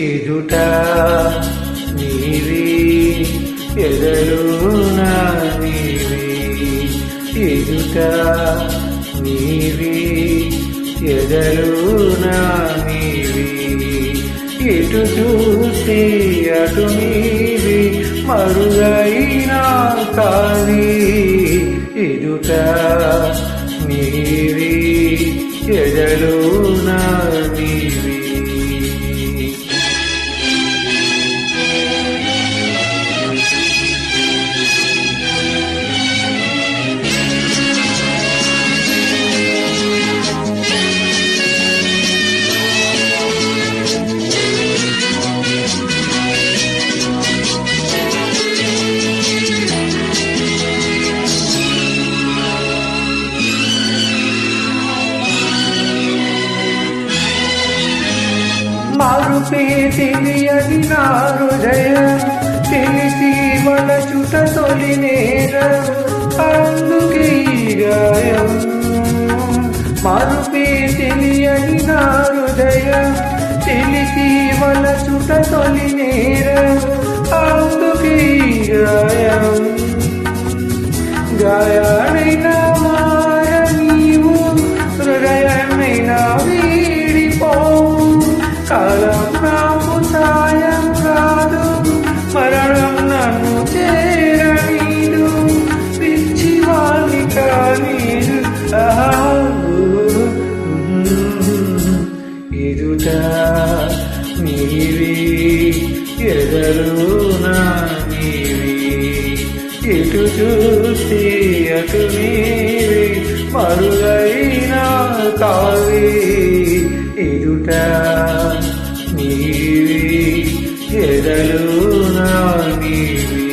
ఎదుట నీవి ఎదలోన నీవి ఎదుట నీవి ఎదలోన నీవి ఎటు చూసి అటు నీవి మరుగైనా కావి ఎదుట నీవి ఎదలోన నీవి మారుపే తెలియని నా హృదయం తెలిసి వలచుట తొలి నేరం అందుకే గాయం మారుపే తెలియని నా హృదయం తెలిసి వలచుట తొలి నేరం అందుకే గాయం గాయానైనా మార నీవు హృదయమైనా వీడిపోవు కాలం నాకు సాయం కాదు మరణం నన్ను చేరనీదు పిచ్చివాణి కానీదు ఎదుట నీవి ఎదలోన నీవి ఎటు చూసి అటు నీవి మరుగైనా కావి ఎదుట నీవి ఎదలోన నీవి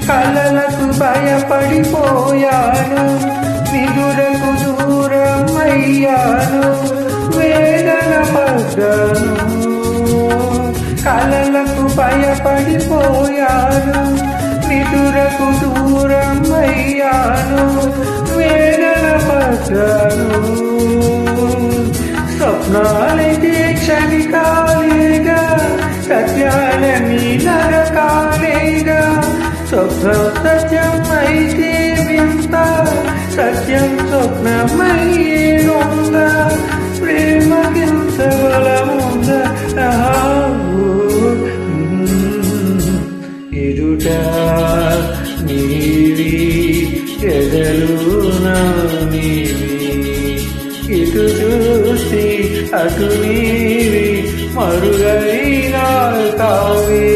కలలకు భయపడిపోయాను నిదురకు దూరం అయ్యాను వేదన పడ్డాను కలలకు భయపడిపోయాను నిదురకు దూరం అయ్యాను వేదన పడ్డాను స్వప్నాలైతే క్షణికాలేగా సత్యాలని నరకాలేగా స్వప్నం సత్యం అయితే వింత సత్యం స్వప్నమయ్యేనుంద ప్రేమకింత బలముంద ఎదుట నీవి ఎదలోన నీవి ఇటు చూసి అటు నీవి మరుగైనా కావి